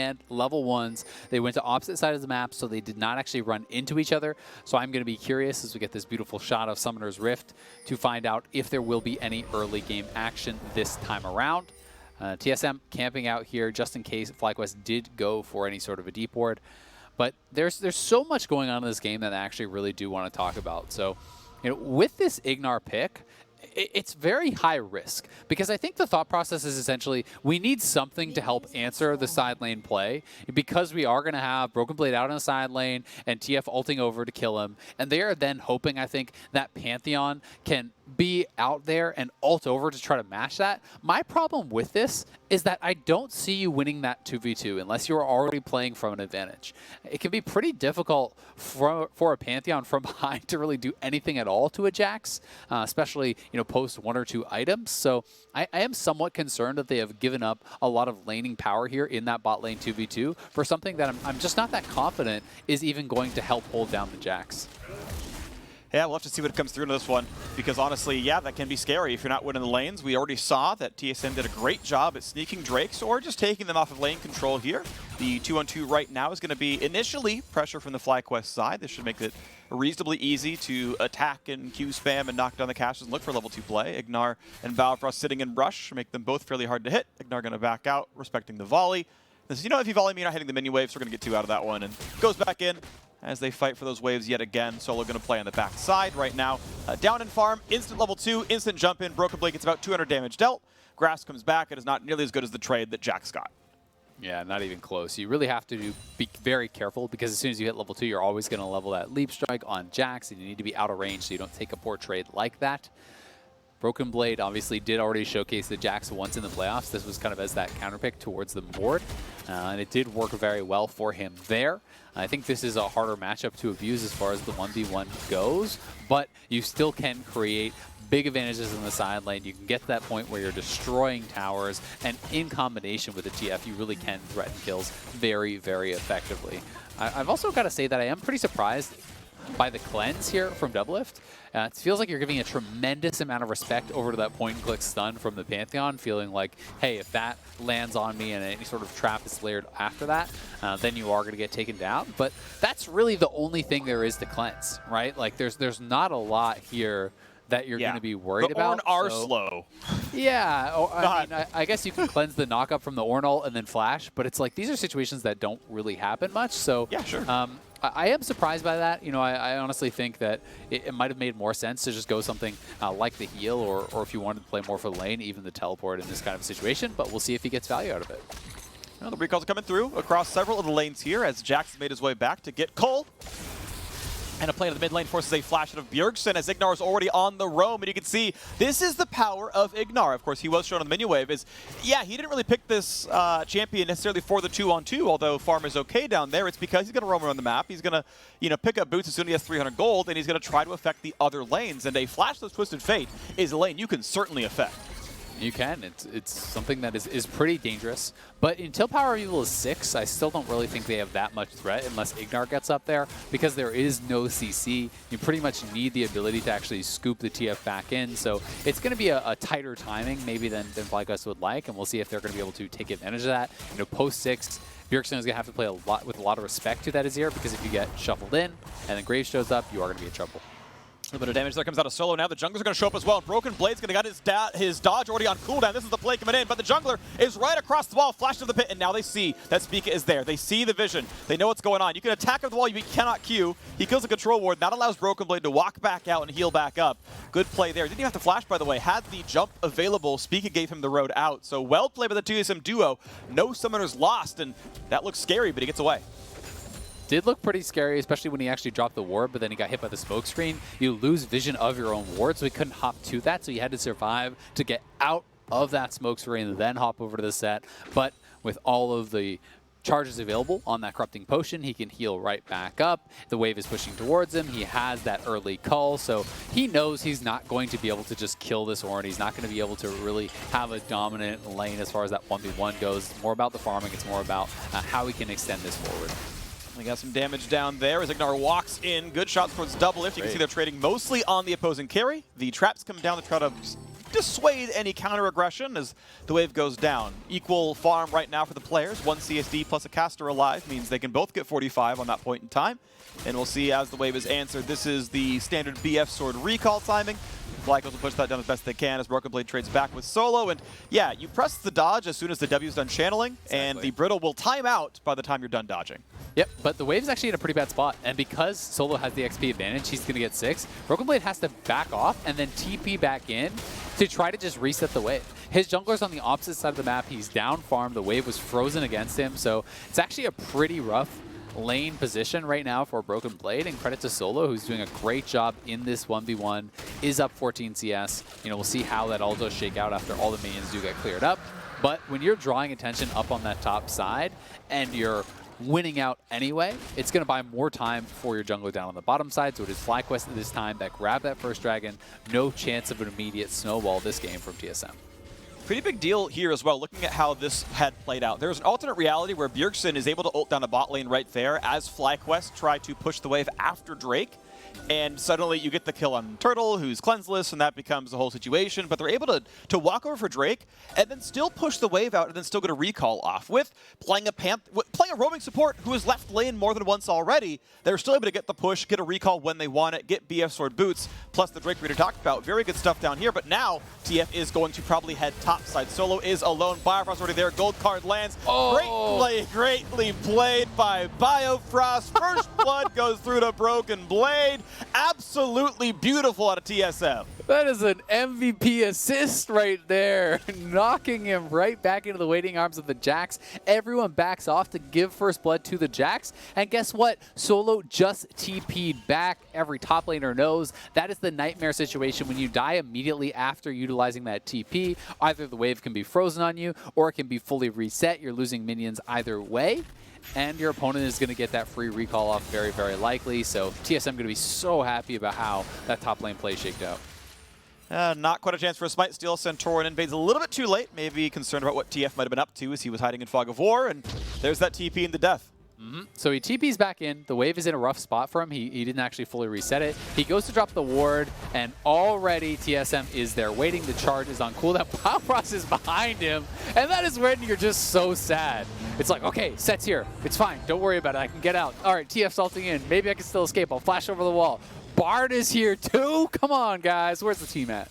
and level 1s. They went to opposite sides of the map, so they did not actually run into each other. So I'm going to be curious as we get this beautiful shot of Summoner's Rift to find out if there will be any early game action this time around. TSM camping out here just in case FlyQuest did go for any sort of a deep ward. But there's so much going on in this game that I actually really do want to talk about. So, with this IgNar pick, it's very high risk because I think the thought process is essentially we need something to help answer the side lane play because we are going to have Broken Blade out in the side lane and TF ulting over to kill him. And they are then hoping, I think, that Pantheon can be out there and ult over to try to match that. My problem with this is that I don't see you winning that 2v2 unless you're already playing from an advantage. It can be pretty difficult for a Pantheon from behind to really do anything at all to a Jax, especially post 1 or 2 items. So I am somewhat concerned that they have given up a lot of laning power here in that bot lane 2v2 for something that I'm just not that confident is even going to help hold down the Jax. Yeah, we'll have to see what comes through in this one, because honestly, yeah, that can be scary if you're not winning the lanes. We already saw that TSM did a great job at sneaking Drakes or just taking them off of lane control here. The 2-on-2 right now is going to be initially pressure from the FlyQuest side. This should make it reasonably easy to attack and Q spam and knock down the caches and look for level 2 play. IgNar and Biofrost sitting in brush make them both fairly hard to hit. IgNar going to back out, respecting the volley. This is, if you volley me, you're not hitting the minion waves, so we're going to get 2 out of that one, and goes back in as they fight for those waves yet again. Solo going to play on the back side right now. Down in farm, instant level 2, instant jump in. Broken Blade gets about 200 damage dealt. Grass comes back. It is not nearly as good as the trade that Jax got. Yeah, not even close. You really have to be very careful because as soon as you hit level 2, you're always going to level that leap strike on Jax, and you need to be out of range so you don't take a poor trade like that. Broken Blade obviously did already showcase the Jax once in the playoffs. This was kind of as that counterpick towards the board, and it did work very well for him there. I think this is a harder matchup to abuse as far as the 1v1 goes, but you still can create big advantages in the side lane. You can get to that point where you're destroying towers, and in combination with the TF, you really can threaten kills very, very effectively. I've also got to say that I am pretty surprised by the cleanse here from Doublelift. It feels like you're giving a tremendous amount of respect over to that point-and-click stun from the Pantheon, feeling like, hey, if that lands on me and any sort of trap is layered after that, then you are going to get taken down. But that's really the only thing there is to cleanse, right? Like, there's not a lot here that you're going to be worried about. The Ornn are slow. Yeah, I guess you can cleanse the knockup from the Ornn ult and then flash, but it's like these are situations that don't really happen much. So yeah, sure. I am surprised by that. I honestly think that it might have made more sense to just go something like the heal, or if you wanted to play more for the lane, even the teleport in this kind of situation. But we'll see if he gets value out of it. Well, the recalls are coming through across several of the lanes here as Jax made his way back to get Cole. And a play to the mid lane forces a flash out of Bjergsen as IgNar is already on the roam. And you can see this is the power of IgNar. Of course, he was shown on the minion wave. Yeah, he didn't really pick this champion necessarily for the 2-on-2, although farm is okay down there. It's because he's going to roam around the map. He's going to pick up boots as soon as he has 300 gold, and he's going to try to affect the other lanes. And a Flashless Twisted Fate is a lane you can certainly affect. You can. It's something that is pretty dangerous. But until PowerOfEvil is 6, I still don't really think they have that much threat unless IgNar gets up there, because there is no CC. You pretty much need the ability to actually scoop the TF back in. So it's going to be a tighter timing maybe than FlyQuest would like, and we'll see if they're going to be able to take advantage of that. Post 6, Bjergsen is going to have to play with a lot of respect to that Azir, because if you get shuffled in and then Graves shows up, you are going to be in trouble. A little bit of damage there comes out of Solo. Now the jungler's going to show up as well. Broken Blade's going to got his dodge already on cooldown. This is the play coming in, but the jungler is right across the wall, flashed to the pit, and now they see that Spica is there. They see the vision. They know what's going on. You can attack up the wall, you cannot Q. He kills the control ward. That allows Broken Blade to walk back out and heal back up. Good play there. Didn't even have to flash, by the way. Had the jump available, Spica gave him the road out. So well played by the TSM duo. No summoners lost, and that looks scary, but he gets away. Did look pretty scary, especially when he actually dropped the ward, but then he got hit by the smoke screen. You lose vision of your own ward, so he couldn't hop to that, so you had to survive to get out of that smoke screen and then hop over to the Sett. But with all of the charges available on that corrupting potion, he can heal right back up. The wave is pushing towards him. He has that early cull, so he knows he's not going to be able to just kill this Ornn. He's not going to be able to really have a dominant lane as far as that 1v1 goes. It's more about the farming. It's more about how he can extend this forward. We got some damage down there as IgNar walks in. Good shots towards Doublelift. You can see they're trading mostly on the opposing carry. The traps come down to try to dissuade any counter-aggression as the wave goes down. Equal farm right now for the players. 1 CSD plus a caster alive means they can both get 45 on that point in time. And we'll see as the wave is answered. This is the standard BF sword recall timing. FlyQuest will push that down as best they can as Broken Blade trades back with Solo. And yeah, you press the dodge as soon as the W is done channeling, and the Brittle will time out by the time you're done dodging. Yep, but the wave's actually in a pretty bad spot, and because Solo has the XP advantage, he's going to get 6. Broken Blade has to back off and then TP back in to try to just reset the wave. His jungler's on the opposite side of the map. He's down farm. The wave was frozen against him, so it's actually a pretty rough lane position right now for Broken Blade, and credit to Solo, who's doing a great job in this 1v1, is up 14 CS. You know, we'll see how that all does shake out after all the minions do get cleared up. But when you're drawing attention up on that top side and you're winning out anyway, it's going to buy more time for your jungler down on the bottom side. So it is FlyQuest at this time that grabbed that first dragon. No chance of an immediate snowball this game from TSM. Pretty big deal here as well, looking at how this had played out. There's an alternate reality where Bjergsen is able to ult down the bot lane right there as FlyQuest try to push the wave after Drake. And suddenly you get the kill on Turtle, who's cleanseless, and that becomes the whole situation. But they're able to walk over for Drake and then still push the wave out and then still get a recall off. With playing a roaming support who has left lane more than once already, they're still able to get the push, get a recall when they want it, get BF sword boots, plus the Drake reader talked about. Very good stuff down here, but now TF is going to probably head topside. Solo is alone. Biofrost already there. Gold card lands. Oh. Greatly played by Biofrost. First blood goes through to Broken Blade. Absolutely beautiful out of TSM. That is an MVP assist right there, knocking him right back into the waiting arms of the Jax. Everyone backs off to give first blood to the Jax, and guess what? Solo just TP'd back. Every top laner knows that is the nightmare situation when you die immediately after utilizing that TP. Either the wave can be frozen on you, or it can be fully reset. You're losing minions either way. And your opponent is going to get that free recall off very, very likely. So TSM going to be so happy about how that top lane play shaked out. Not quite a chance for a smite steal. Santorin invades a little bit too late. Maybe concerned about what TF might have been up to as he was hiding in Fog of War. And there's that TP into death. So he TP's back in. The wave is in a rough spot for him. He didn't actually fully reset it. He goes to drop the ward, and already TSM is there waiting. The charge is on cooldown. Biofrost is behind him, and that is when you're just so sad. It's like, okay, Sett's here. It's fine. Don't worry about it. I can get out. All right, TF salting in. Maybe I can still escape. I'll flash over the wall. Bard is here too. Come on, guys. Where's the team at?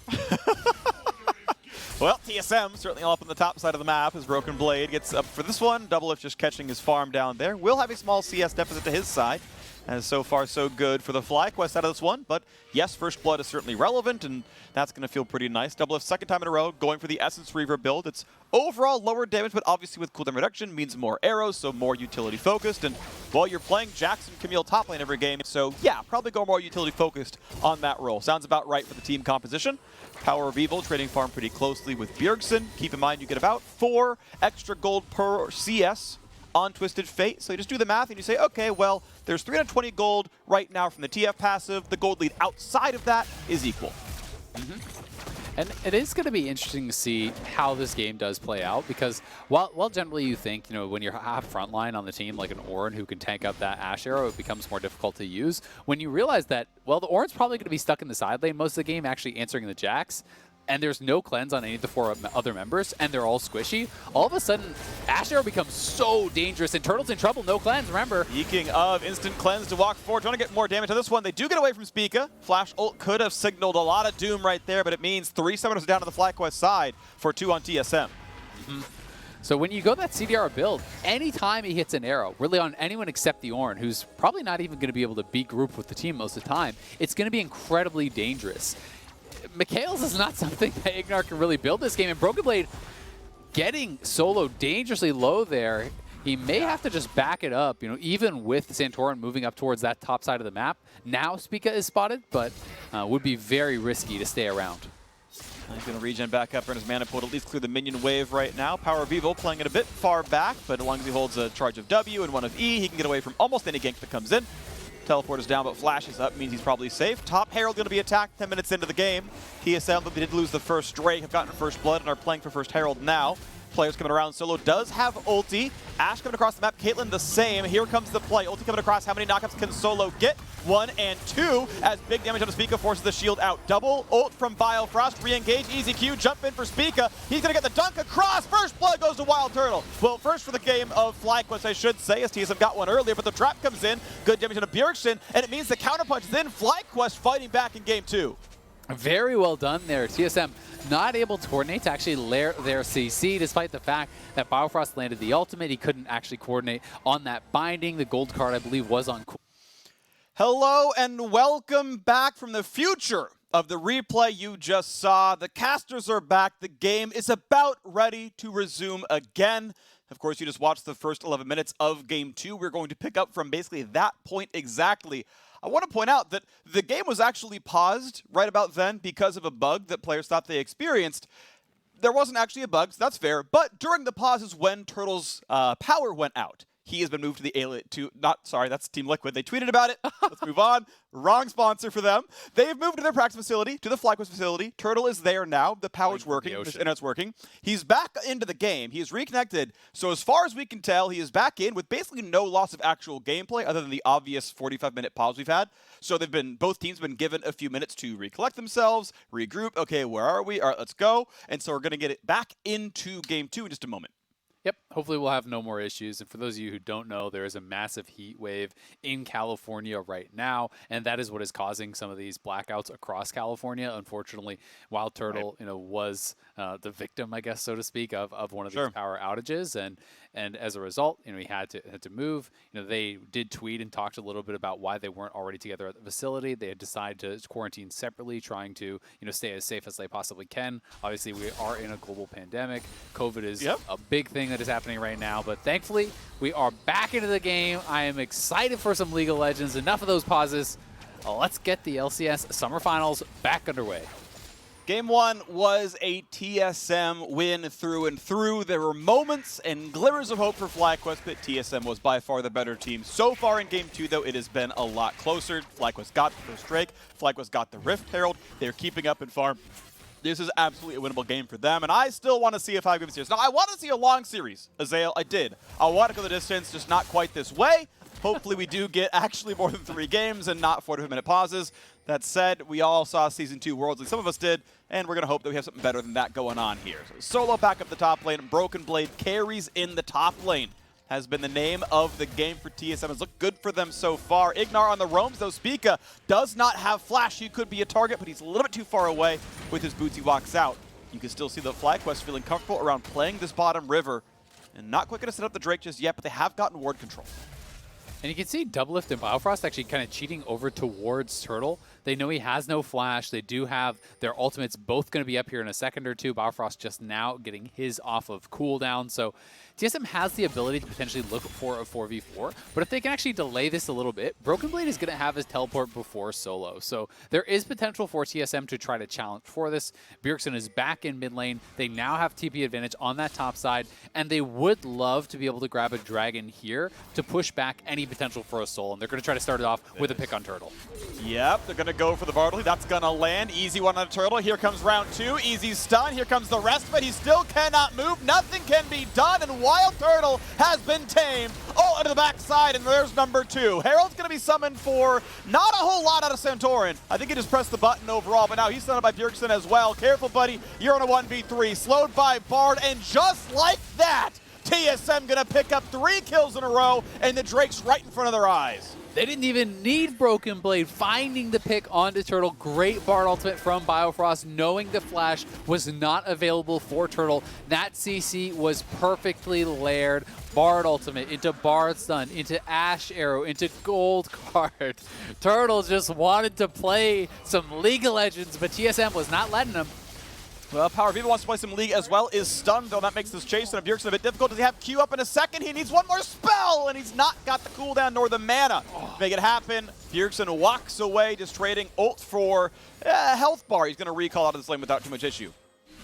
Well, TSM certainly all up on the top side of the map as Broken Blade gets up for this one. Doublelift just catching his farm down there. Will have a small CS deficit to his side. As so far so good for the FlyQuest out of this one. But yes, first blood is certainly relevant, and that's going to feel pretty nice. Doublelift second time in a row going for the Essence Reaver build. It's overall lower damage, but obviously with cooldown reduction means more arrows, so more utility focused. And while you're playing Jackson, Camille top lane every game, so yeah, probably go more utility focused on that role. Sounds about right for the team composition. PowerOfEvil trading farm pretty closely with Bjergsen. Keep in mind you get about 4 extra gold per CS on Twisted Fate. So you just do the math and you say, okay, well, there's 320 gold right now from the TF passive. The gold lead outside of that is equal. And it is going to be interesting to see how this game does play out, because while generally you think, you know, when you have frontline on the team like an Ornn who can tank up that Ashe arrow, it becomes more difficult to use. When you realize that, well, the Ornn's probably going to be stuck in the side lane most of the game, actually answering the Jax, and there's no cleanse on any of the 4 other members, and they're all squishy, all of a sudden, Ashe arrow becomes so dangerous, and Turtle's in trouble, no cleanse, remember. Speaking of instant cleanse to walk forward, trying to get more damage on this one. They do get away from Spica. Flash ult could have signaled a lot of doom right there, but it means 3 summoners down to the FlyQuest side for 2 on TSM. So when you go that CDR build, anytime he hits an arrow, really on anyone except the Ornn, who's probably not even going to be able to be grouped with the team most of the time, it's going to be incredibly dangerous. Mikhail's is not something that IgNar can really build this game, and Broken Blade getting Solo dangerously low there. He may have to just back it up, you know, even with Santorin moving up towards that top side of the map. Now Spica is spotted, but would be very risky to stay around. He's going to regen back up, earn his mana pool to at least clear the minion wave right now. PowerOfEvil playing it a bit far back, but as long as he holds a charge of W and 1 of E, he can get away from almost any gank that comes in. Teleport is down, but Flash is up, means he's probably safe. Top Herald going to be attacked 10 minutes into the game. TSM, but they did lose the first Drake, have gotten first blood, and are playing for first Herald now. players coming around. Solo does have ulti. Ashe coming across the map. Caitlyn the same. Here comes the play. Ulti coming across. How many knockups can Solo get? 1 and 2 as big damage on the Spica forces the shield out. Double ult from Biofrost. Re-engage. Easy Q. Jump in for Spica. He's going to get the dunk across. First blood goes to WildTurtle. Well, first for the game of FlyQuest, I should say, as TSM got one earlier, but the trap comes in. Good damage on a Bjergsen, and it means the counterpunch. Then FlyQuest fighting back in game 2. Very well done there. TSM not able to coordinate to actually lair their CC, despite the fact that Biofrost landed the ultimate. He couldn't actually coordinate on that binding. The gold card, I believe, was on. Hello and welcome back from the future of the replay you just saw. The casters are back. The game is about ready to resume again. Of course, you just watched the first 11 minutes of Game 2. We're going to pick up from basically that point exactly. I want to point out that the game was actually paused right about then because of a bug that players thought they experienced. There wasn't actually a bug, so that's fair. But during the pause is when Turtle's power went out. He has been moved to the alien that's Team Liquid. They tweeted about it. Let's move on. Wrong sponsor for them. They've moved to their practice facility, to the FlyQuest facility. Turtle is there now. The power's working. The internet's working. He's back into the game. He is reconnected. So as far as we can tell, he is back in with basically no loss of actual gameplay other than the obvious 45-minute pause we've had. So both teams have been given a few minutes to recollect themselves, regroup. Okay, where are we? All right, let's go. And so we're going to get it back into Game 2 in just a moment. Yep, hopefully we'll have no more issues. And for those of you who don't know, there is a massive heat wave in California right now, and that is what is causing some of these blackouts across California. Unfortunately, WildTurtle, was the victim, I guess, so to speak, of one of these power outages, and as a result, he had to move. They did tweet and talked a little bit about why they weren't already together at the facility. They had decided to quarantine separately, trying to stay as safe as they possibly can. Obviously, we are in a global pandemic. COVID is a big thing that is happening right now, but thankfully we are back into the game. I am excited for some League of Legends. Enough of those pauses. Let's get the LCS Summer Finals back underway. Game 1 was a TSM win through and through. There were moments and glimmers of hope for FlyQuest, but TSM was by far the better team. So far in Game 2, though, it has been a lot closer. FlyQuest got the first Drake. FlyQuest got the Rift Herald. They're keeping up in farm. This is absolutely a winnable game for them, and I still want to see a 5-game series. Now, I want to see a long series, Azale. I did. I want to go the distance, just not quite this way. Hopefully we do get actually more than 3 games and not 45-minute pauses. That said, we all saw Season 2 Worlds, like some of us did, and we're going to hope that we have something better than that going on here. So Solo back up the top lane, Broken Blade carries in the top lane. Has been the name of the game for TSM. Has looked good for them so far. IgNar on the roams, though. Spica does not have flash. He could be a target, but he's a little bit too far away with his boots. He walks out. You can still see the FlyQuest feeling comfortable around playing this bottom river. And not quite going to set up the Drake just yet, but they have gotten ward control. And you can see Doublelift and Biofrost actually kind of cheating over towards Turtle. They know he has no flash. They do have their ultimates both going to be up here in a second or two. Biofrost just now getting his off of cooldown. So TSM has the ability to potentially look for a 4v4, but if they can actually delay this a little bit, Broken Blade is going to have his teleport before Solo. So there is potential for TSM to try to challenge for this. Bjergsen is back in mid lane. They now have TP advantage on that top side, and they would love to be able to grab a dragon here to push back any potential for a soul, and they're going to try to start it off with a pick on Turtle. Yep, they're going to go for the Bartley. That's going to land. Easy one on a Turtle. Here comes round 2. Easy stun. Here comes the rest of it. He still cannot move. Nothing can be done, and WildTurtle has been tamed. Oh, into the backside, and there's number 2. Herald's going to be summoned for not a whole lot out of Santorin. I think he just pressed the button overall, but now he's summoned by Bjergsen as well. Careful, buddy. You're on a 1v3. Slowed by Bard, and just like that, TSM going to pick up 3 kills in a row, and the Drake's right in front of their eyes. They didn't even need Broken Blade finding the pick onto Turtle. Great Bard ultimate from Biofrost, knowing the flash was not available for Turtle. That CC was perfectly layered. Bard ultimate into Bard stun, into Ashe arrow, into gold card. Turtle just wanted to play some League of Legends, but TSM was not letting him. Well, PowerOfEvil wants to play some League as well, is stunned, though that makes this chase and Bjergsen a bit difficult. Does he have Q up in a second? He needs one more spell, and he's not got the cooldown nor the mana to make it happen. Bjergsen walks away, just trading ult for a health bar. He's going to recall out of this lane without too much issue.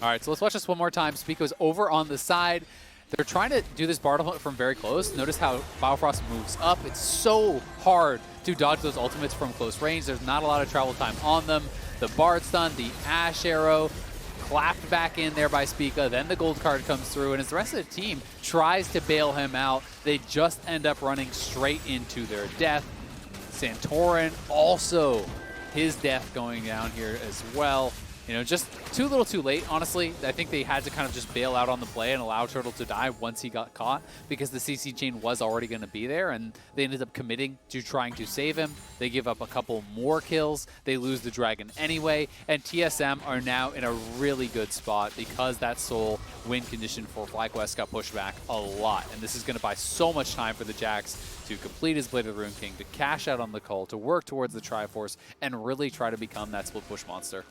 All right, so let's watch this one more time. Spica's over on the side. They're trying to do this Bard ultimate from very close. Notice how Biofrost moves up. It's so hard to dodge those ultimates from close range. There's not a lot of travel time on them. The Bard stun, the Ashe arrow. clapped back in there by Spica. Then the gold card comes through, and as the rest of the team tries to bail him out, they just end up running straight into their death. Santorin also, his death going down here as well. You know, just too little too late, honestly. I think they had to kind of just bail out on the play and allow Turtle to die once he got caught, because the CC chain was already going to be there, and they ended up committing to trying to save him. They give up a couple more kills. They lose the dragon anyway, and TSM are now in a really good spot because that soul win condition for FlyQuest got pushed back a lot, and this is going to buy so much time for the Jax to complete his Blade of the Rune King, to cash out on the call, to work towards the Triforce, and really try to become that split push monster.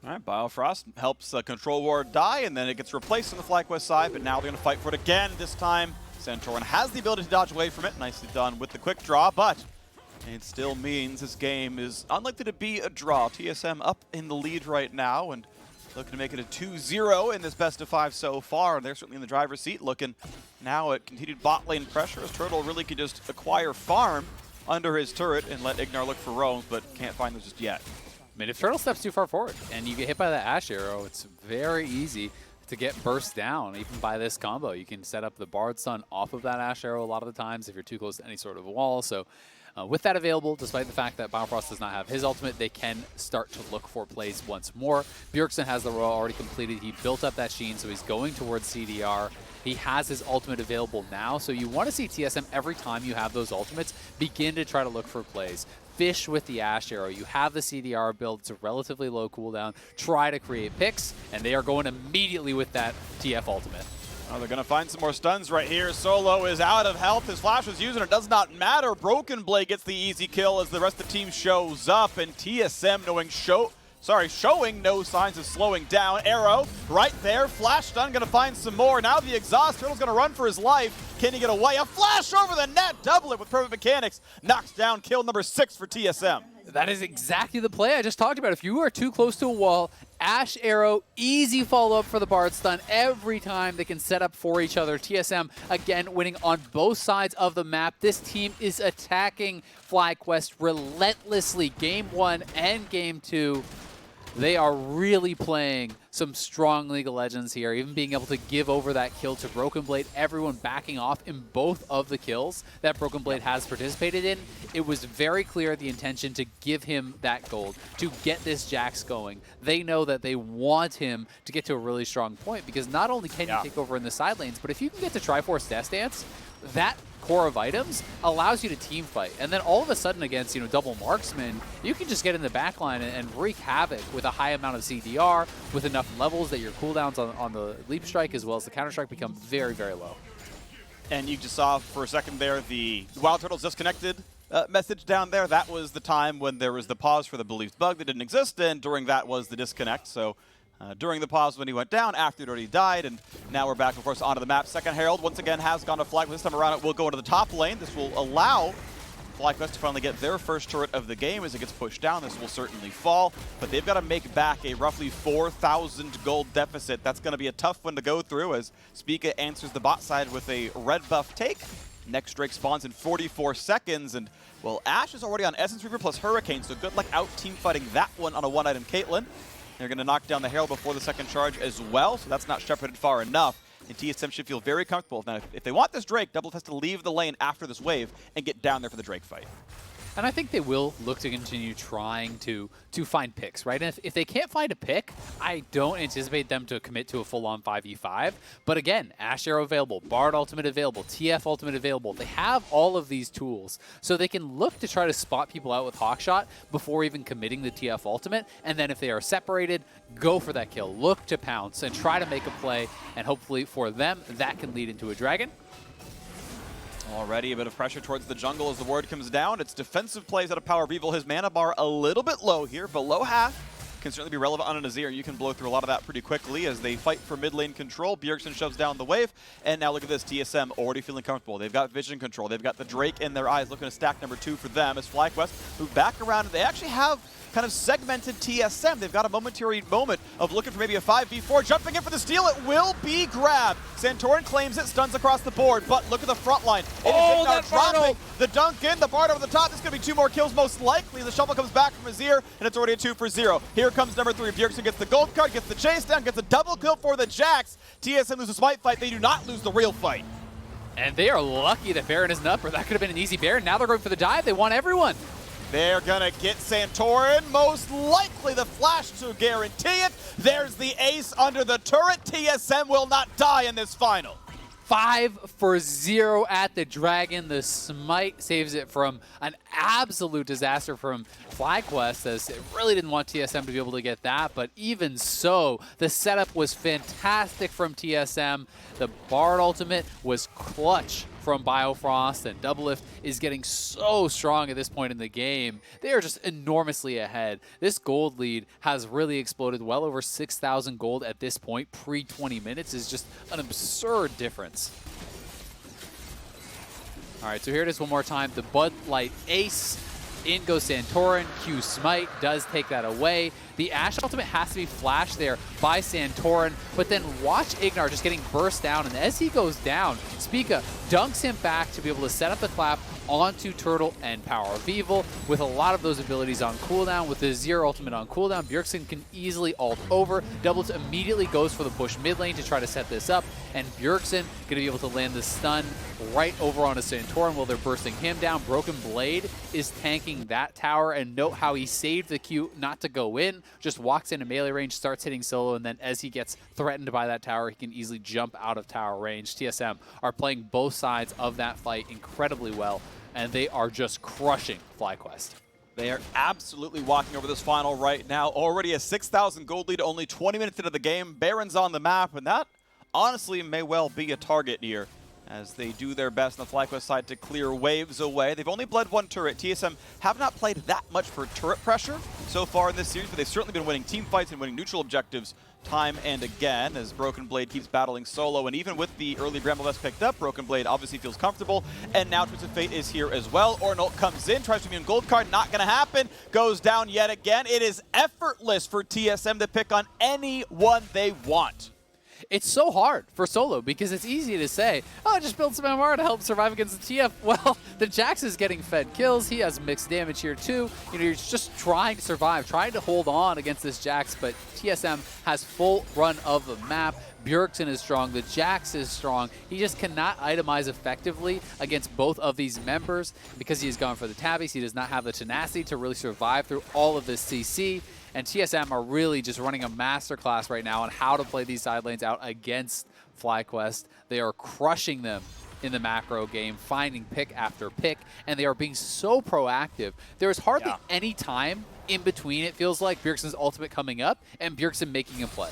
All right, Biofrost helps Control Ward die, and then it gets replaced on the FlyQuest side, but now they're going to fight for it again. This time, Santorin has the ability to dodge away from it. Nicely done with the quick draw, but it still means this game is unlikely to be a draw. TSM up in the lead right now, and looking to make it a 2-0 in this best-of-5 so far. And they're certainly in the driver's seat, looking now at continued bot lane pressure, as Turtle really could just acquire farm under his turret and let IgNar look for roams, but can't find those just yet. I mean, if Turtle steps too far forward and you get hit by that Ashe arrow, it's very easy to get burst down, even by this combo. You can set up the Bard Stun off of that Ashe arrow a lot of the times if you're too close to any sort of wall. So with that available, despite the fact that Biofrost does not have his ultimate, they can start to look for plays once more. Bjergsen has the role already completed. He built up that Sheen, so he's going towards CDR. He has his ultimate available now, so you want to see TSM every time you have those ultimates begin to try to look for plays. Fish with the Ashe arrow. You have the CDR build. It's a relatively low cooldown. Try to create picks, and they are going immediately with that TF ultimate. Oh, they're going to find some more stuns right here. Solo is out of health. His flash was using it. Does not matter. Broken Blade gets the easy kill as the rest of the team shows up, and TSM showing no signs of slowing down. Arrow right there. Flash stun, going to find some more. Now the exhaust. Turtle's going to run for his life. Can he get away? A flash over the net. Double it with perfect mechanics. Knocks down kill number 6 for TSM. That is exactly the play I just talked about. If you are too close to a wall, Ashe arrow, easy follow-up for the Bard Stun. Every time they can set up for each other. TSM, again, winning on both sides of the map. This team is attacking FlyQuest relentlessly. Game 1 and Game 2. They are really playing some strong League of Legends here, even being able to give over that kill to Broken Blade, everyone backing off in both of the kills that Broken Blade has participated in. It was very clear the intention to give him that gold, to get this Jax going. They know that they want him to get to a really strong point, because not only can you take over in the side lanes, but if you can get to Triforce Death Dance, that core of items allows you to team fight. And then all of a sudden against, double marksman, you can just get in the backline and wreak havoc with a high amount of CDR, with enough levels that your cooldowns on the leap strike as well as the counter strike become very, very low. And you just saw for a second there the WildTurtle's disconnected message down there. That was the time when there was the pause for the believed bug that didn't exist, and during that was the disconnect. So during the pause when he went down, after he'd already died, and now we're back, of course, onto the map. Second Herald, once again, has gone to FlyQuest. This time around, it will go into the top lane. This will allow FlyQuest to finally get their first turret of the game. As it gets pushed down, this will certainly fall, but they've got to make back a roughly 4,000 gold deficit. That's going to be a tough one to go through, as Spica answers the bot side with a red buff take. Next Drake spawns in 44 seconds, and, well, Ashe is already on Essence Reaver plus Hurricane, so good luck out team fighting that one on a one-item Caitlyn. They're going to knock down the Herald before the second charge as well, so that's not shepherded far enough. And TSM should feel very comfortable. Now, if they want this Drake, Doublelift has to leave the lane after this wave and get down there for the Drake fight. And I think they will look to continue trying to find picks, right? And if they can't find a pick, I don't anticipate them to commit to a full-on 5v5. But again, Ashe arrow available, Bard ultimate available, TF ultimate available. They have all of these tools, so they can look to try to spot people out with Hawkshot before even committing the TF ultimate. And then if they are separated, go for that kill. Look to pounce and try to make a play. And hopefully for them, that can lead into a dragon. Already a bit of pressure towards the jungle as the word comes down. It's defensive plays out of PowerOfEvil. His mana bar a little bit low here, below half. Can certainly be relevant on an Azir. You can blow through a lot of that pretty quickly as they fight for mid lane control. Bjergsen shoves down the wave, and now look at this. TSM already feeling comfortable. They've got vision control. They've got the Drake in their eyes, looking to stack number 2 for them as FlyQuest move back around. They actually have kind of segmented tormented TSM. They've got a momentary moment of looking for maybe a 5v4, jumping in for the steal. It will be grabbed. Santorin claims it, stuns across the board, but look at the front line. That dropping the dunk in, the Bard over the top. This is going to be 2 more kills most likely. The shovel comes back from Azir, and it's already a 2-for-0. Here comes number 3. Bjergsen gets the gold card, gets the chase down, gets a double kill for the Jax. TSM loses the smite fight. They do not lose the real fight. And they are lucky that Baron isn't up, or that could have been an easy Baron. Now they're going for the dive. They want everyone. They're gonna get Santorin, most likely the flash to guarantee it. There's the ace under the turret. TSM will not die in this final. 5-for-0 at the Dragon. The smite saves it from an absolute disaster from FlyQuest, as it really didn't want TSM to be able to get that, but even so, the setup was fantastic from TSM. The Bard ultimate was clutch from Biofrost, and Doublelift is getting so strong at this point in the game. They are just enormously ahead. This gold lead has really exploded. Well over 6,000 gold at this point, pre-20 minutes, is just an absurd difference. All right, so here it is one more time. The Bud Light ace. In goes Santorin. Q Smite does take that away. The Ashe ultimate has to be flashed there by Santorin, but then watch IgNar just getting burst down, and as he goes down, Spica dunks him back to be able to set up the clap onto Turtle and PowerOfEvil with a lot of those abilities on cooldown. With the Azir ultimate on cooldown, Bjergsen can easily ult over. Doublelift immediately goes for the push mid lane to try to set this up, and Bjergsen going to be able to land the stun right over onto Santorin while they're bursting him down. Broken Blade is tanking that tower, and note how he saved the Q not to go in, just walks into melee range, starts hitting solo, and then as he gets threatened by that tower, he can easily jump out of tower range. TSM are playing both sides of that fight incredibly well, and they are just crushing FlyQuest. They are absolutely walking over this final right now. Already a 6,000 gold lead, only 20 minutes into the game. Baron's on the map, and that honestly may well be a target here, as they do their best on the FlyQuest side to clear waves away. They've only bled 1 turret. TSM have not played that much for turret pressure so far in this series, but they've certainly been winning team fights and winning neutral objectives time and again, as Broken Blade keeps battling solo. And even with the early Bramble Vest picked up, Broken Blade obviously feels comfortable, and now Twisted Fate is here as well. Ornn comes in, tries to immune gold card, not gonna happen, goes down yet again. It is effortless for TSM to pick on anyone they want. It's so hard for solo because it's easy to say, oh, just build some MR to help survive against the TF. Well, the Jax is getting fed kills. He has mixed damage here too. You know, you're just trying to survive, trying to hold on against this Jax, but TSM has full run of the map. Bjergsen is strong. The Jax is strong. He just cannot itemize effectively against both of these members because he has gone for the tabbies. He does not have the tenacity to really survive through all of this CC. And TSM are really just running a masterclass right now on how to play these side lanes out against FlyQuest. They are crushing them in the macro game, finding pick after pick, and they are being so proactive. There is hardly any time in between, it feels like, Bjergsen's ultimate coming up and Bjergsen making a play.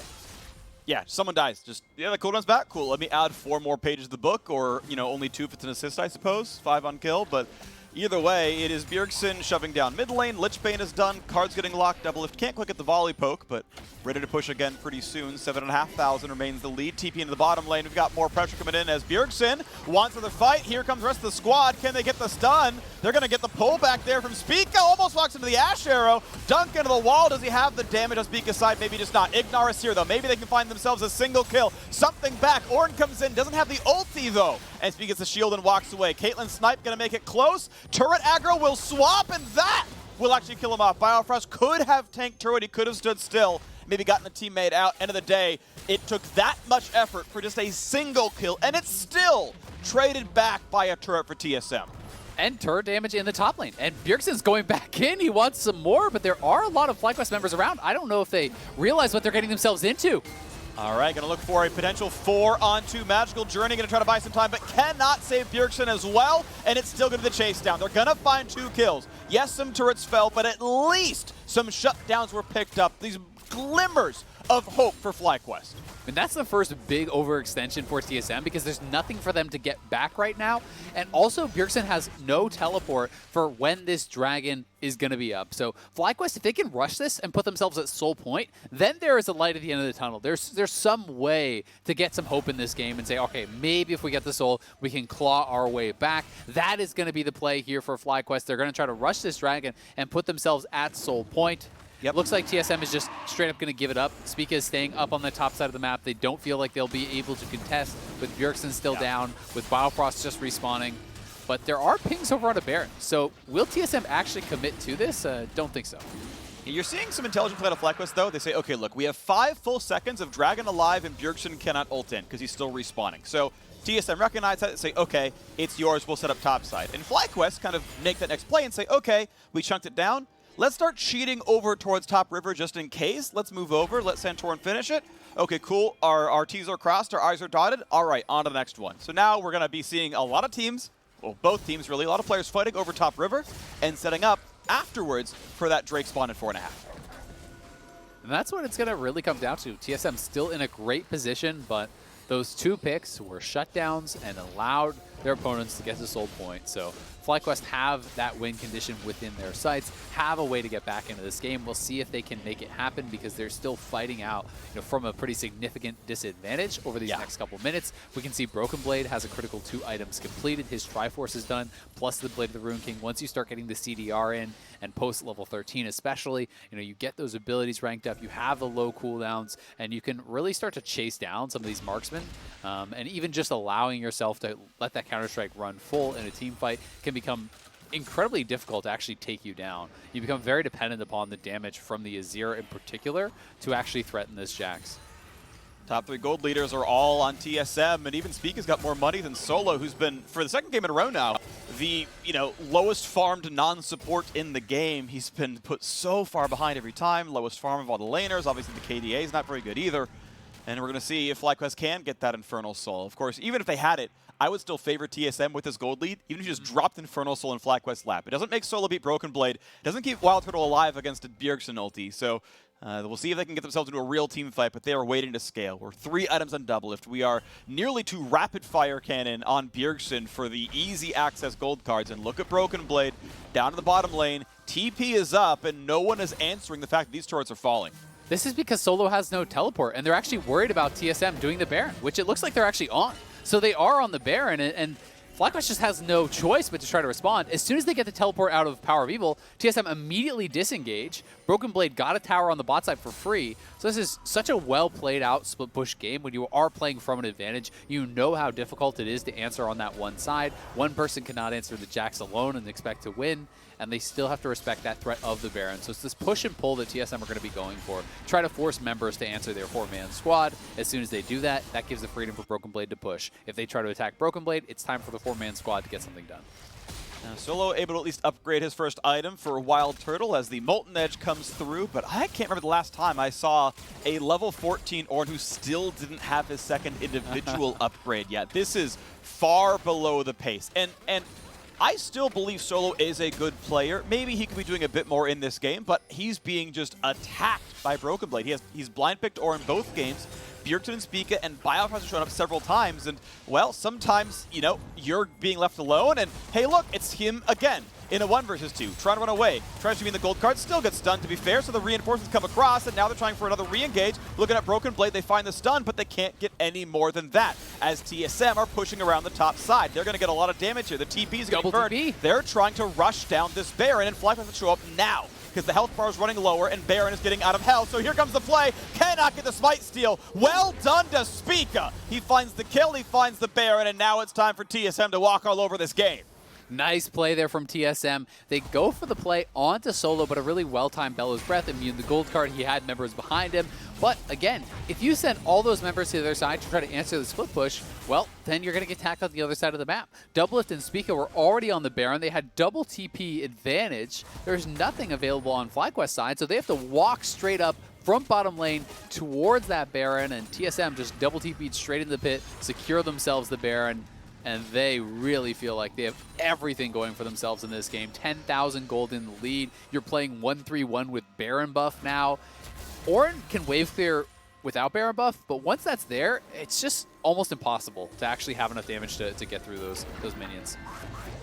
Yeah, someone dies. Just, yeah, the cooldown's back. Cool. Let me add 4 more pages of the book, or, you know, only 2 if it's an assist, I suppose. 5 on kill, but either way, it is Bjergsen shoving down mid lane. Lichbane is done. Card's getting locked. Doublelift can't quite get the volley poke, but ready to push again pretty soon. 7,500 remains the lead. TP into the bottom lane. We've got more pressure coming in as Bjergsen wants another fight. Here comes the rest of the squad. Can they get the stun? They're going to get the pull back there from Spica. Almost walks into the Ashe arrow. Dunk into the wall. Does he have the damage on Spica's side? Maybe just not. IgNar is here, though. Maybe they can find themselves a single kill. Something back. Ornn comes in. Doesn't have the ulti, though. And Spica gets the shield and walks away. Caitlyn snipe going to make it close. Turret aggro will swap, and that will actually kill him off. Biofrost could have tanked turret. He could have stood still, maybe gotten a teammate out. End of the day, it took that much effort for just a single kill, and it's still traded back by a turret for TSM. And turret damage in the top lane. And Bjergsen's going back in. He wants some more, but there are a lot of FlyQuest members around. I don't know if they realize what they're getting themselves into. All right, going to look for a potential 4-on-2 Magical Journey. Going to try to buy some time, but cannot save Bjergsen as well, and it's still going to be the chase down. They're going to find 2 kills. Yes, some turrets fell, but at least some shutdowns were picked up. These glimmers of hope for FlyQuest. And that's the first big overextension for TSM because there's nothing for them to get back right now. And also, Bjergsen has no teleport for when this dragon is going to be up. So FlyQuest, if they can rush this and put themselves at soul point, then there is a light at the end of the tunnel. There's some way to get some hope in this game and say, okay, maybe if we get the soul, we can claw our way back. That is going to be the play here for FlyQuest. They're going to try to rush this dragon and put themselves at soul point. Yep. Looks like TSM is just straight up going to give it up. Spica is staying up on the top side of the map. They don't feel like they'll be able to contest with Bjergsen still down, with Biofrost just respawning. But there are pings over on a Baron. So will TSM actually commit to this? Don't think so. You're seeing some intelligent play out of FlyQuest, though. They say, okay, look, we have 5 full seconds of Dragon alive, and Bjergsen cannot ult in because he's still respawning. So TSM recognize that and say, okay, it's yours, we'll set up topside. And FlyQuest kind of make that next play and say, okay, we chunked it down. Let's start cheating over towards top river just in case. Let's move over, let Santorin finish it. Okay, cool, our T's are crossed, our I's are dotted. All right, on to the next one. So now we're going to be seeing a lot of teams, well, both teams really, a lot of players fighting over top river and setting up afterwards for that Drake spawn at 4.5. And that's what it's going to really come down to. TSM still in a great position, but those 2 picks were shutdowns and allowed their opponents to get to Soul Point. So FlyQuest have that win condition within their sights, have a way to get back into this game. We'll see if they can make it happen because they're still fighting out from a pretty significant disadvantage over these next couple minutes. We can see Broken Blade has a critical 2 items completed. His Triforce is done, plus the Blade of the Rune King. Once you start getting the CDR in, and post level 13 especially, you get those abilities ranked up, you have the low cooldowns, and you can really start to chase down some of these marksmen. And even just allowing yourself to let that Counter-Strike run full in a team fight can become incredibly difficult to actually take you down. You become very dependent upon the damage from the Azir in particular to actually threaten this Jax. Top 3 gold leaders are all on TSM, and even Spica's got more money than Solo, who's been, for the 2nd game in a row now, the lowest farmed non-support in the game. He's been put so far behind every time. Lowest farm of all the laners. Obviously, the KDA is not very good either. And we're going to see if FlyQuest can get that Infernal Soul. Of course, even if they had it, I would still favor TSM with his gold lead, even if you just dropped Infernal Soul in FlyQuest's lap. It doesn't make Solo beat Broken Blade. It doesn't keep WildTurtle alive against a Bjergsen ulti. So we'll see if they can get themselves into a real team fight, but they are waiting to scale. We're 3 items on Doublelift. We are nearly to rapid fire cannon on Bjergsen for the easy access gold cards. And look at Broken Blade down to the bottom lane. TP is up, and no one is answering the fact that these turrets are falling. This is because Solo has no teleport, and they're actually worried about TSM doing the Baron, which it looks like they're actually on. So they are on the Baron, and FlyQuest just has no choice but to try to respond. As soon as they get the teleport out of PowerOfEvil, TSM immediately disengage. Broken Blade got a tower on the bot side for free. So this is such a well played out split push game. When you are playing from an advantage, you know how difficult it is to answer on that one side. One person cannot answer the Jax alone and expect to win, and they still have to respect that threat of the Baron. So it's this push and pull that TSM are going to be going for. Try to force members to answer their 4-man squad. As soon as they do that, that gives the freedom for Broken Blade to push. If they try to attack Broken Blade, it's time for the 4-man squad to get something done. Now, Solo able to at least upgrade his first item for WildTurtle as the Molten Edge comes through, but I can't remember the last time I saw a level 14 Ornn who still didn't have his 2nd individual upgrade yet. This is far below the pace. And I still believe Solo is a good player. Maybe he could be doing a bit more in this game, but he's being just attacked by Broken Blade. He's blind picked Ornn in both games. Bjergsen and Spica and Biofrost have shown up several times, and, well, sometimes, you're being left alone, and, hey, look, it's him again in a 1 versus 2, trying to run away, tries to be in the gold card, still gets stunned, to be fair, so the reinforcements come across, and now they're trying for another re-engage. Looking at Broken Blade, they find the stun, but they can't get any more than that, as TSM are pushing around the top side. They're going to get a lot of damage here. The TP's getting burned. TP. They're trying to rush down this Baron, and FlyQuest has to show up now, because the health bar is running lower and Baron is getting out of health. So here comes the play. Cannot get the smite steal. Well done to Spica. He finds the kill, he finds the Baron, and now it's time for TSM to walk all over this game. Nice play there from TSM. They go for the play onto Solo, but a really well-timed Bellows Breath. Immune the gold card. He had members behind him. But again, if you send all those members to the other side to try to answer the split push, well, then you're going to get tackled on the other side of the map. Doublelift and Spica were already on the Baron. They had double TP advantage. There's nothing available on FlyQuest side, so they have to walk straight up from bottom lane towards that Baron, and TSM just double TP'd straight into the pit, secure themselves the Baron, and they really feel like they have everything going for themselves in this game. 10,000 gold in the lead. You're playing 1-3-1 with Baron buff now. Ornn can wave clear without Baron buff, but once that's there, it's just almost impossible to actually have enough damage to get through those minions.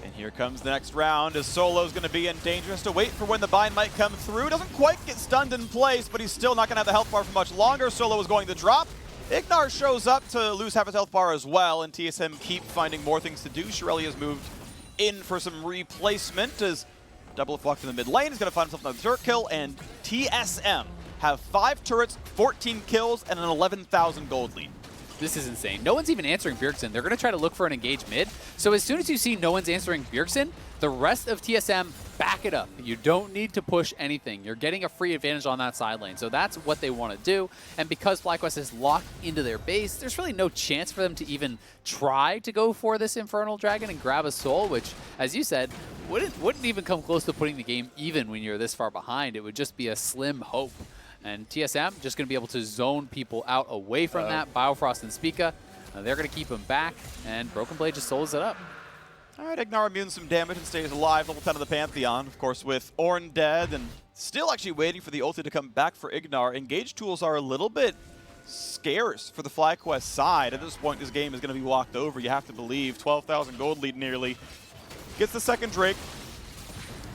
And here comes the next round as Solo's going to be in danger. Has to wait for when the bind might come through. Doesn't quite get stunned in place, but he's still not going to have the health bar for much longer. Solo is going to drop. IgNar shows up to lose half his health bar as well, and TSM keep finding more things to do. Shirelli has moved in for some replacement as Doublelift walks in the mid lane, is going to find himself another turret kill, and TSM have 5 turrets, 14 kills, and an 11,000 gold lead. This is insane. No one's even answering Bjergsen. They're going to try to look for an engage mid. So as soon as you see no one's answering Bjergsen, the rest of TSM back it up. You don't need to push anything. You're getting a free advantage on that side lane. So that's what they want to do. And because FlyQuest is locked into their base, there's really no chance for them to even try to go for this Infernal Dragon and grab a soul, which, as you said, wouldn't even come close to putting the game even when you're this far behind. It would just be a slim hope. And TSM just going to be able to zone people out away from that. Biofrost and Spica, they're going to keep them back, and Broken Blade just souls it up. All right, IgNar immune some damage and stays alive, level 10 of the Pantheon. Of course, with Ornn dead and still actually waiting for the ulti to come back for IgNar. Engage tools are a little bit scarce for the FlyQuest side. At this point, this game is going to be walked over, you have to believe. 12,000 gold lead nearly. Gets the second Drake.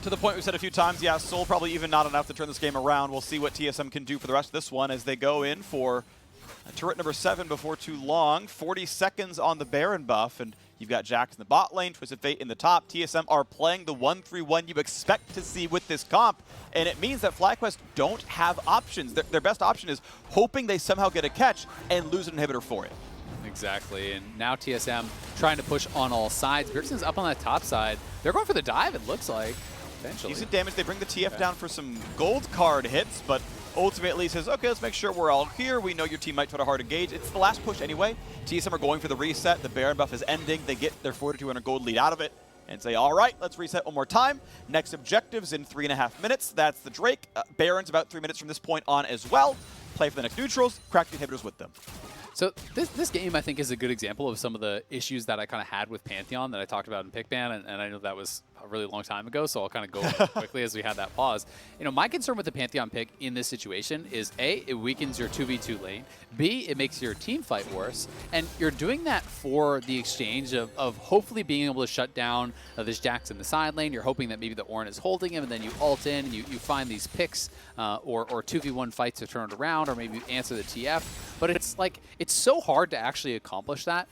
To the point we said a few times, yeah, Soul probably even not enough to turn this game around. We'll see what TSM can do for the rest of this one as they go in for turret number 7 before too long. 40 seconds on the Baron buff, and you've got Jax in the bot lane, Twisted Fate in the top. TSM are playing the 1-3-1 you expect to see with this comp, and it means that FlyQuest don't have options. Their best option is hoping they somehow get a catch and lose an inhibitor for it. Exactly, and now TSM trying to push on all sides. Bjergsen's up on that top side. They're going for the dive, it looks like. Decent damage. They bring the TF down for some gold card hits, but ultimately says, okay, let's make sure we're all here. We know your team might try to hard engage. It's the last push anyway. TSM are going for the reset. The Baron buff is ending. They get their 4,200 gold lead out of it and say, all right, let's reset one more time. Next objectives in 3.5 minutes. That's the Drake. Baron's about 3 minutes from this point on as well. Play for the next neutrals, crack the inhibitors with them. So this game, I think, is a good example of some of the issues that I kind of had with Pantheon that I talked about in Pickban, and I know that was a really long time ago, so I'll kind of go quickly as we had that pause. You know, my concern with the Pantheon pick in this situation is, A, it weakens your 2v2 lane, B, it makes your team fight worse, and you're doing that for the exchange of hopefully being able to shut down this Jax in the side lane. You're hoping that maybe the Ornn is holding him, and then you ult in, and you find these picks or 2v1 fights to turn it around, or maybe you answer the TF. But it's like, it's so hard to actually accomplish that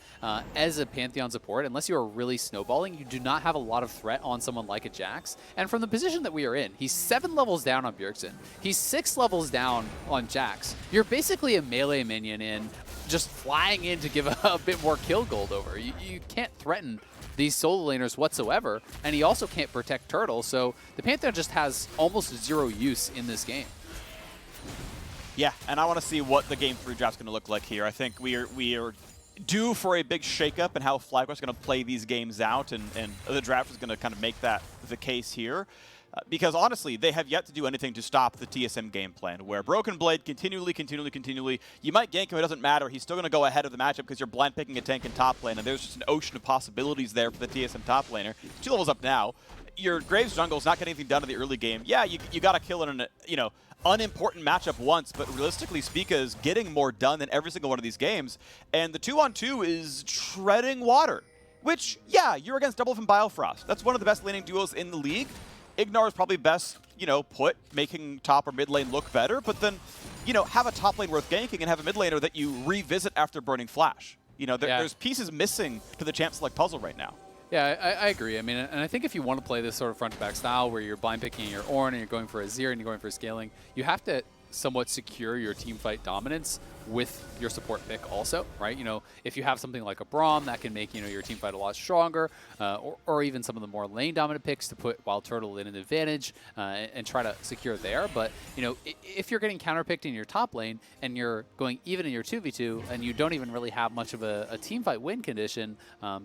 as a Pantheon support. Unless you are really snowballing, you do not have a lot of threat on someone like a Jax. And from the position that we are in, he's 7 levels down on Bjergsen. He's 6 levels down on Jax. You're basically a melee minion in, just flying in to give a bit more kill gold over. You can't threaten these solo laners whatsoever, and he also can't protect Turtle, so the Pantheon just has almost 0 use in this game. Yeah, and I want to see what the Game 3 draft's going to look like here. I think we are due for a big shakeup in how FlyQuest is going to play these games out, and the draft is going to kind of make that the case here. Because honestly, they have yet to do anything to stop the TSM game plan, where Broken Blade continually, you might gank him, it doesn't matter, he's still going to go ahead of the matchup because you're blind picking a tank in top lane, and there's just an ocean of possibilities there for the TSM top laner. 2 levels up now. Your Graves jungle's not getting anything done in the early game. Yeah, you got to kill in an, unimportant matchup once, but realistically, Spica is getting more done in every single one of these games, and the 2-on-2 is treading water, which, yeah, you're against Doublelift and Biofrost. That's one of the best laning duos in the league. IgNar is probably best, put making top or mid lane look better, but then, have a top lane worth ganking and have a mid laner that you revisit after burning Flash. There's pieces missing to the champ select puzzle right now. Yeah, I agree. I mean, and I think if you want to play this sort of front-to-back style where you're blind picking your Ornn and you're going for Azir and you're going for scaling, you have to somewhat secure your team fight dominance with your support pick also, right? If you have something like a Braum, that can make, your team fight a lot stronger, or even some of the more lane dominant picks to put WildTurtle in an advantage and try to secure there. But, if you're getting counterpicked in your top lane and you're going even in your 2v2 and you don't even really have much of a team fight win condition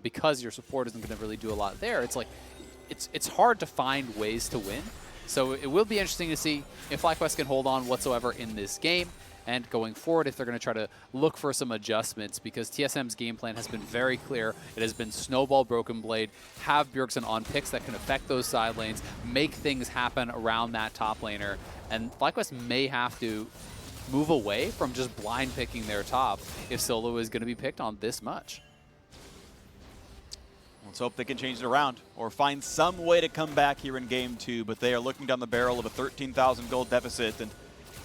because your support isn't going to really do a lot there, it's like, it's hard to find ways to win. So it will be interesting to see if FlyQuest can hold on whatsoever in this game, and going forward if they're going to try to look for some adjustments, because TSM's game plan has been very clear. It has been snowball Broken Blade, have Bjergsen on picks that can affect those side lanes, make things happen around that top laner, and FlyQuest may have to move away from just blind picking their top if solo is going to be picked on this much. Let's hope they can change it around or find some way to come back here in Game 2, but they are looking down the barrel of a 13,000 gold deficit, and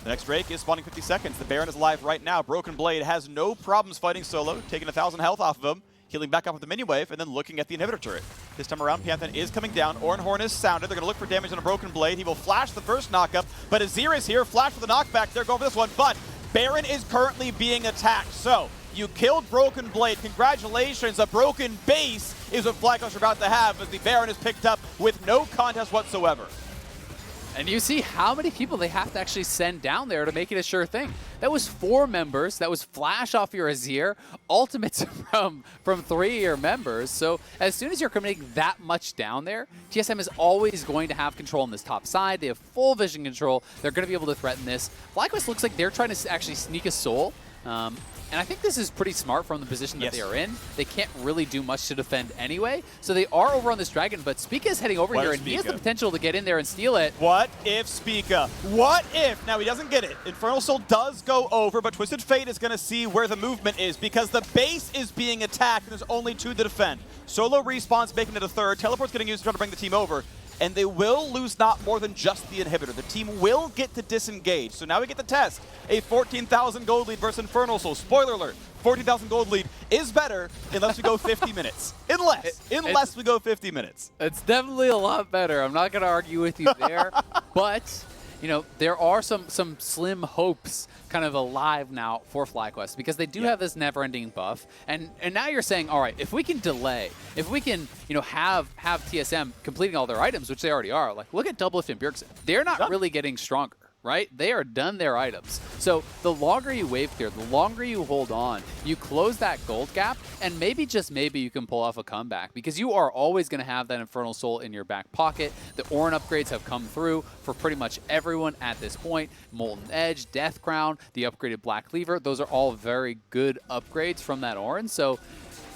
the next Drake is spawning 50 seconds. The Baron is alive right now. Broken Blade has no problems fighting solo, taking 1,000 health off of him, healing back up with the mini wave, and then looking at the inhibitor turret. This time around, Pantheon is coming down. Ornn is sounded. They're going to look for damage on a Broken Blade. He will flash the first knockup, but Azir is here. Flash for the knockback. They're going for this one, but Baron is currently being attacked. So you killed Broken Blade. Congratulations. A broken base is what FlyQuest are about to have as the Baron is picked up with no contest whatsoever. And you see how many people they have to actually send down there to make it a sure thing. That was 4 members. That was flash off your Azir, ultimates from 3 of your members. So as soon as you're committing that much down there, TSM is always going to have control on this top side. They have full vision control. They're going to be able to threaten this. FlyQuest looks like they're trying to actually sneak a soul. And I think this is pretty smart from the position that they are in. They can't really do much to defend anyway. So they are over on this dragon, but Spica is heading over here, and he has the potential to get in there and steal it. What if Spica? What if? Now, he doesn't get it. Infernal Soul does go over, but Twisted Fate is going to see where the movement is because the base is being attacked, and there's only 2 to defend. Solo respawns, making it a third. Teleport's getting used to try to bring the team over. And they will lose not more than just the inhibitor. The team will get to disengage. So now we get to test a 14,000 gold lead versus Infernal Soul. Spoiler alert, 14,000 gold lead is better unless we go 50 minutes. Unless we go 50 minutes. It's definitely a lot better. I'm not going to argue with you there. But, you know, there are some slim hopes kind of alive now for FlyQuest because they do have this never-ending buff. And now you're saying, all right, if we can delay, if we can, you know, have TSM completing all their items, which they already are, like look at Doublelift and Bjergsen. They're not really getting stronger, right? They are done their items. So the longer you wave clear, the longer you hold on, you close that gold gap, and maybe, just maybe, you can pull off a comeback because you are always going to have that Infernal Soul in your back pocket. The Ornn upgrades have come through for pretty much everyone at this point. Molten Edge, Death Crown, the upgraded Black Cleaver, those are all very good upgrades from that Ornn. So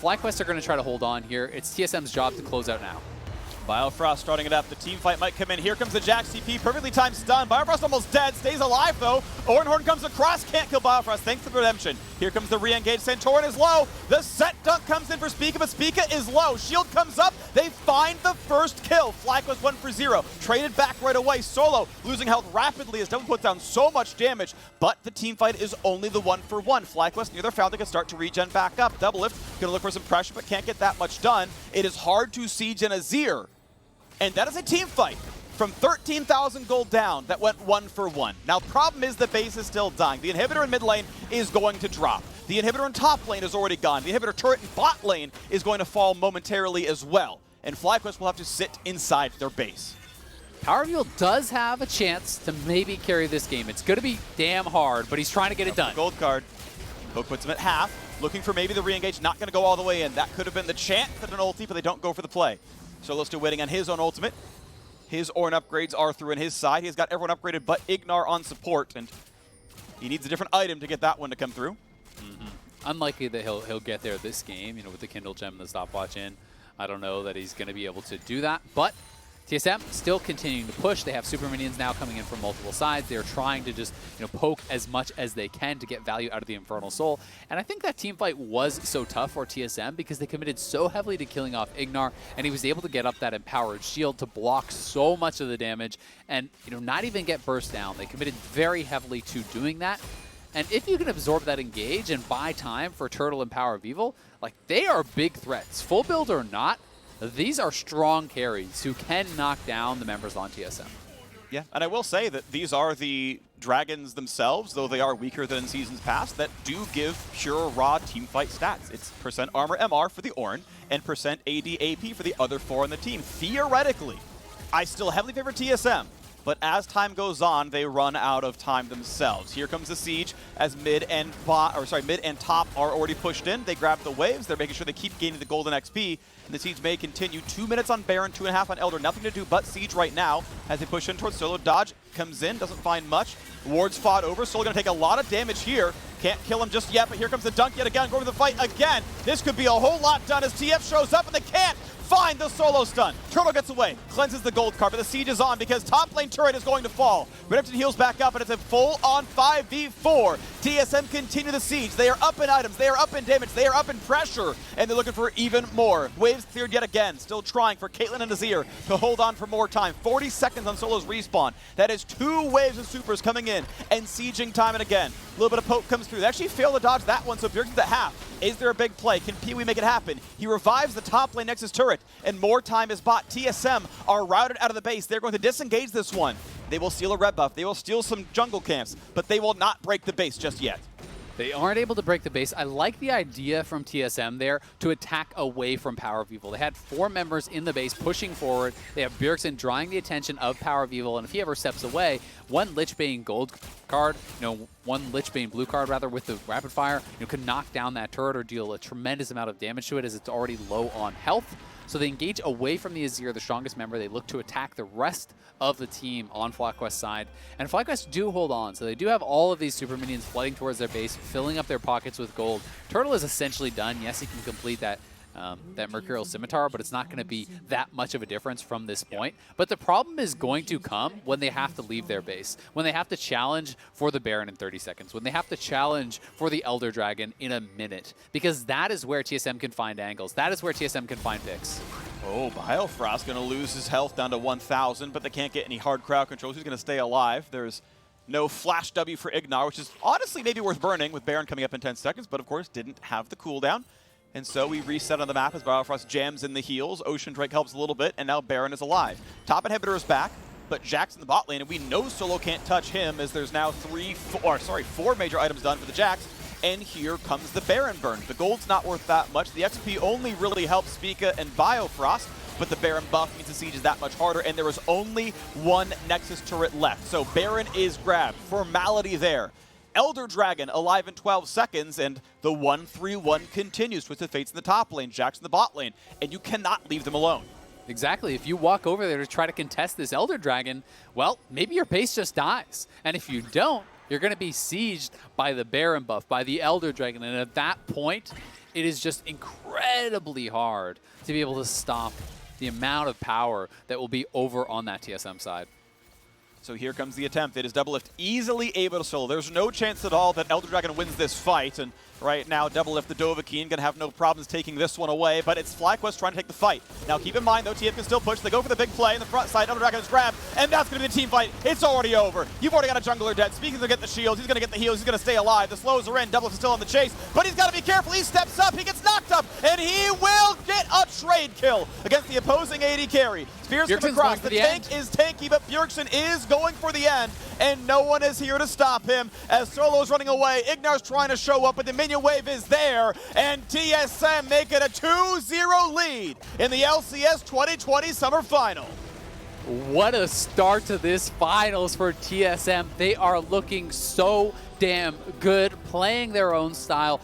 FlyQuest are going to try to hold on here. It's TSM's job to close out now. Biofrost starting it up. The team fight might come in. Here comes the Jack CP. Perfectly timed stun. Biofrost almost dead. Stays alive, though. Ornn comes across. Can't kill Biofrost. Thanks to the redemption. Here comes the re-engage. Santorin is low. The Sett dunk comes in for Spica, but Spica is low. Shield comes up. They find the first kill. FlyQuest 1 for 0. Traded back right away. Solo losing health rapidly as Double puts down so much damage, but the team fight is only the 1 for 1. FlyQuest near their fountain can start to regen back up. Doublelift gonna look for some pressure, but can't get that much done. It is hard to siege an Azir. And that is a team fight from 13,000 gold down that went 1 for 1. Now, problem is the base is still dying. The inhibitor in mid lane is going to drop. The inhibitor in top lane is already gone. The inhibitor turret in bot lane is going to fall momentarily as well. And FlyQuest will have to sit inside their base. PowerOfEvil does have a chance to maybe carry this game. It's going to be damn hard, but he's trying to get it done. Gold card. Poke puts him at half. Looking for maybe the re-engage. Not going to go all the way in. That could have been the chance at an ulti, but they don't go for the play. Solo's still waiting on his own ultimate. His Ornn upgrades are through in his side. He's got everyone upgraded but IgNar on support, and he needs a different item to get that one to come through. Unlikely that he'll get there this game, you know, with the Kindle Gem and the stopwatch in. I don't know that he's going to be able to do that, but TSM still continuing to push. They have super minions now coming in from multiple sides. They're trying to just, you know, poke as much as they can to get value out of the Infernal Soul. And I think that team fight was so tough for TSM because they committed so heavily to killing off IgNar, and he was able to get up that empowered shield to block so much of the damage and, you know, not even get burst down. They committed very heavily to doing that. And if you can absorb that engage and buy time for Turtle and PowerOfEvil, like, they are big threats. Full build or not, these are strong carries who can knock down the members on TSM. Yeah, and I will say that these are the dragons themselves, though they are weaker than seasons past, that do give pure raw teamfight stats. It's % armor MR for the Ornn and % AD AP for the other 4 on the team. Theoretically, I still heavily favor TSM, but as time goes on, they run out of time themselves. Here comes the siege as mid and top are already pushed in. They grab the waves. They're making sure they keep gaining the golden XP. And the siege may continue. 2 minutes on Baron, 2.5 on Elder. Nothing to do but siege right now as they push in towards Solo. Dodge comes in, doesn't find much. Wards fought over. Solo going to take a lot of damage here. Can't kill him just yet, but here comes the dunk yet again. Going to the fight again. This could be a whole lot done as TF shows up, and they can't find the Solo stun. Turtle gets away, cleanses the gold card, but the siege is on because top lane turret is going to fall. Redemption heals back up, and it's a full-on 5v4. TSM continue the siege. They are up in items, they are up in damage, they are up in pressure, and they're looking for even more. Waves cleared yet again, still trying for Caitlyn and Azir to hold on for more time. 40 seconds on Solo's respawn. That is 2 waves of supers coming in and sieging time and again. A little bit of poke comes through. They actually fail to dodge that one, so Bjergsen's at half. Is there a big play? Can Pee-wee make it happen? He revives the top lane Nexus turret, and more time is bought. TSM are routed out of the base. They're going to disengage this one. They will steal a red buff. They will steal some jungle camps, but they will not break the base just yet. They aren't able to break the base. I like the idea from TSM there to attack away from PowerOfEvil. They had 4 members in the base pushing forward. They have Bjergsen drawing the attention of PowerOfEvil, and if he ever steps away, one Lichbane gold card, one Lichbane blue card rather, with the rapid fire, can knock down that turret or deal a tremendous amount of damage to it as it's already low on health. So they engage away from the Azir, the strongest member. They look to attack the rest of the team on FlyQuest side. And FlyQuest do hold on, so they do have all of these super minions flooding towards their base, filling up their pockets with gold. Turtle is essentially done. Yes, he can complete that Mercurial Scimitar, but it's not going to be that much of a difference from this point. But the problem is going to come when they have to leave their base, when they have to challenge for the Baron in 30 seconds, when they have to challenge for the Elder Dragon in a minute, because that is where TSM can find angles. That is where TSM can find picks. Oh, Biofrost going to lose his health down to 1,000, but they can't get any hard crowd control. He's going to stay alive. There's no flash W for IgNar, which is honestly maybe worth burning with Baron coming up in 10 seconds, but of course didn't have the cooldown. And so we reset on the map as Biofrost jams in the heals. Ocean Drake helps a little bit, and now Baron is alive. Top inhibitor is back, but Jax in the bot lane, and we know Solo can't touch him as there's now 4 major items done for the Jax. And here comes the Baron burn. The gold's not worth that much. The XP only really helps Spica and Biofrost, but the Baron buff means the siege is that much harder, and there is only one Nexus turret left. So Baron is grabbed. Formality there. Elder Dragon alive in 12 seconds, and the 1-3-1 continues. Twisted Fates in the top lane, Jax in the bot lane, and you cannot leave them alone. Exactly. If you walk over there to try to contest this Elder Dragon, well, maybe your base just dies. And if you don't, you're going to be sieged by the Baron buff, by the Elder Dragon, and at that point, it is just incredibly hard to be able to stop the amount of power that will be over on that TSM side. So here comes the attempt. It is Doublelift easily able to solo. There's no chance at all that Elder Dragon wins this fight, and right now Doublelift, the Dovahkiin, gonna have no problems taking this one away, but it's FlyQuest trying to take the fight. Now keep in mind though, TF can still push. They go for the big play in the front side. Elder Dragon is grabbed, and that's gonna be the team fight. It's already over. You've already got a jungler dead. Speaker's gonna get the shields. He's gonna get the heals. He's gonna stay alive. The slows are in. Doublelift is still on the chase, but he's gotta be careful. He steps up. He gets knocked up, and he will get a trade kill against the opposing AD carry. Spears come across. The tank is tanky, but Bjergsen is going for the end, and no one is here to stop him as Solo's running away. IgNar's trying to show up, but the minion wave is there, and TSM make it a 2-0 lead in the LCS 2020 Summer Final. What a start to this finals for TSM. They are looking so damn good, playing their own style.